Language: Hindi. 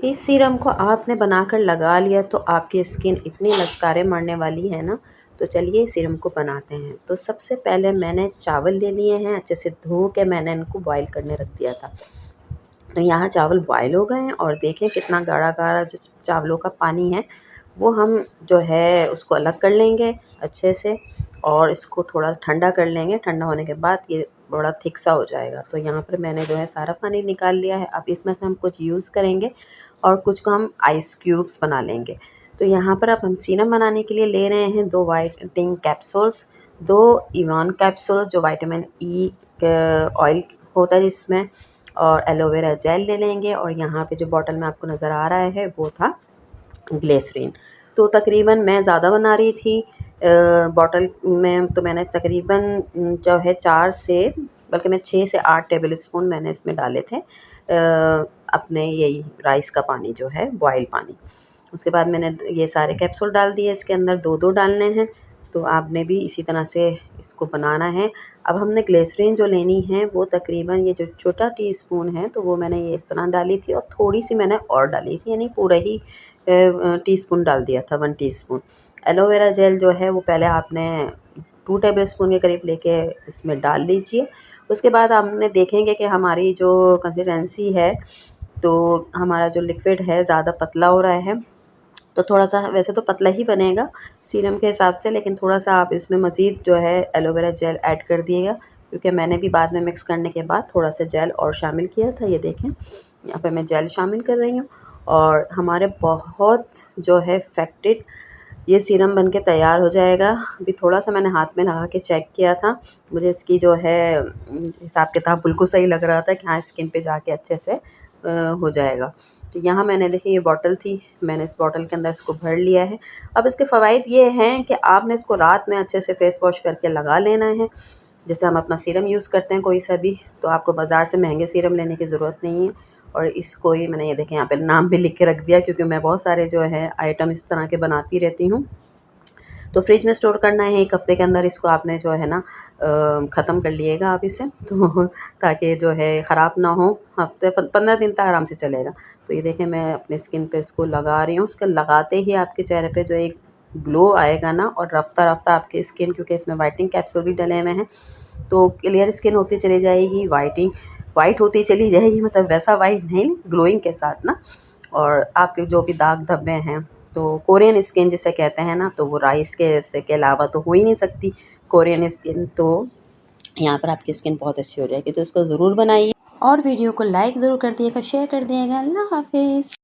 इस सीरम को आपने बनाकर लगा लिया तो आपकी स्किन इतनी ललकारे मारने वाली है ना। तो चलिए इस सीरम को बनाते हैं। तो सबसे पहले मैंने चावल ले लिए हैं, अच्छे से धो के मैंने इनको बॉईल करने रख दिया था। तो यहाँ चावल बॉईल हो गए हैं और देखें कितना गाढ़ा गाढ़ा जो चावलों का पानी है वो हम जो है उसको अलग कर लेंगे अच्छे से, और इसको थोड़ा ठंडा कर लेंगे। ठंडा होने के बाद ये बड़ा थिक सा हो जाएगा। तो यहाँ पर मैंने जो है सारा पानी निकाल लिया है। अब इसमें से हम कुछ यूज़ करेंगे और कुछ को हम आइस क्यूब्स बना लेंगे। तो यहाँ पर अब हम सीरम बनाने के लिए ले रहे हैं 2 वाइटनिंग कैप्सूल्स, 2 इवान कैप्सूल जो विटामिन ई ऑयल होता है इसमें, और एलोवेरा जेल ले लेंगे। और यहाँ पे जो बॉटल में आपको नज़र आ रहा है वो था ग्लिसरीन। तो तकरीबन मैं ज़्यादा बना रही थी बॉटल में, तो मैंने तकरीबन जो है 4 से बल्कि मैं 6 से 8 टेबल स्पून मैंने इसमें डाले थे अपने यही राइस का पानी जो है बॉयल पानी। उसके बाद मैंने ये सारे कैप्सूल डाल दिए इसके अंदर, 2-2 डालने हैं। तो आपने भी इसी तरह से इसको बनाना है। अब हमने ग्लिसरीन जो लेनी है वो तकरीबन ये जो छोटा टीस्पून है तो वो मैंने ये इस तरह डाली थी और थोड़ी सी मैंने और डाली थी, यानी पूरा ही टीस्पून डाल दिया था 1 टीस्पून। एलोवेरा जेल जो है वो पहले आपने 2 टेबल स्पून के करीब लेके इसमें डाल लीजिए। उसके बाद हमने देखेंगे कि हमारी जो कंसिस्टेंसी है, तो हमारा जो लिक्विड है ज़्यादा पतला हो रहा है। तो थोड़ा-सा वैसे तो पतला ही बनेगा सीरम के हिसाब से, लेकिन थोड़ा-सा आप इसमें मज़ीद जो है एलोवेरा जेल ऐड कर दिएगा, क्योंकि मैंने भी बाद में मिक्स करने के बाद थोड़ा-सा जेल और शामिल किया था। ये देखें यहाँ पे मैं जेल शामिल कर रही हूँ और हमारे बहुत जो है इफ़ेक्टिव ये सीरम बन के तैयार हो जाएगा। अभी थोड़ा-सा मैंने हाथ में लगा के चेक किया था, मुझे इसकी जो है हिसाब-किताब बिल्कुल सही लग रहा था कि हाँ, स्किन पे जाके अच्छे से हो जाएगा। तो यहाँ मैंने देखिए ये बॉटल थी, मैंने इस बॉटल के अंदर इसको भर लिया है। अब इसके फ़वाइद ये हैं कि आपने इसको रात में अच्छे से फ़ेस वॉश करके लगा लेना है। जैसे हम अपना सीरम यूज़ करते हैं कोई सा भी, तो आपको बाज़ार से महँगे सीरम लेने की ज़रूरत नहीं है। और इसको ही मैंने ये देखें यहाँ पे नाम भी लिख के रख दिया, क्योंकि मैं बहुत सारे जो है आइटम इस तरह के बनाती रहती हूँ। तो फ्रिज में स्टोर करना है 1 हफ़्ते के अंदर, इसको आपने जो है ना ख़त्म कर लिएगा आप इसे, तो ताकि जो है ख़राब ना हो, हफ़्ते 15 दिन तक आराम से चलेगा। तो ये देखें मैं अपने स्किन पे इसको लगा रही हूँ। इसको लगाते ही आपके चेहरे पे जो एक ग्लो आएगा ना, और रफ्ता-रफ्ता आपकी स्किन, क्योंकि इसमें व्हाइटनिंग कैप्सूल भी डले हुए हैं, तो क्लियर स्किन होती चली जाएगी, वाइट होती चली जाएगी, मतलब वैसा वाइट नहीं, ग्लोइंग के साथ ना। और आपके जो भी दाग धब्बे हैं, तो कोरियन स्किन जिसे कहते हैं ना, तो वो राइस के अलावा तो हो ही नहीं सकती कोरियन स्किन। तो यहाँ पर आपकी स्किन बहुत अच्छी हो जाएगी। तो इसको ज़रूर बनाइए और वीडियो को लाइक ज़रूर कर दिएगा, शेयर कर दिएगा। अल्लाह हाफ़िज़।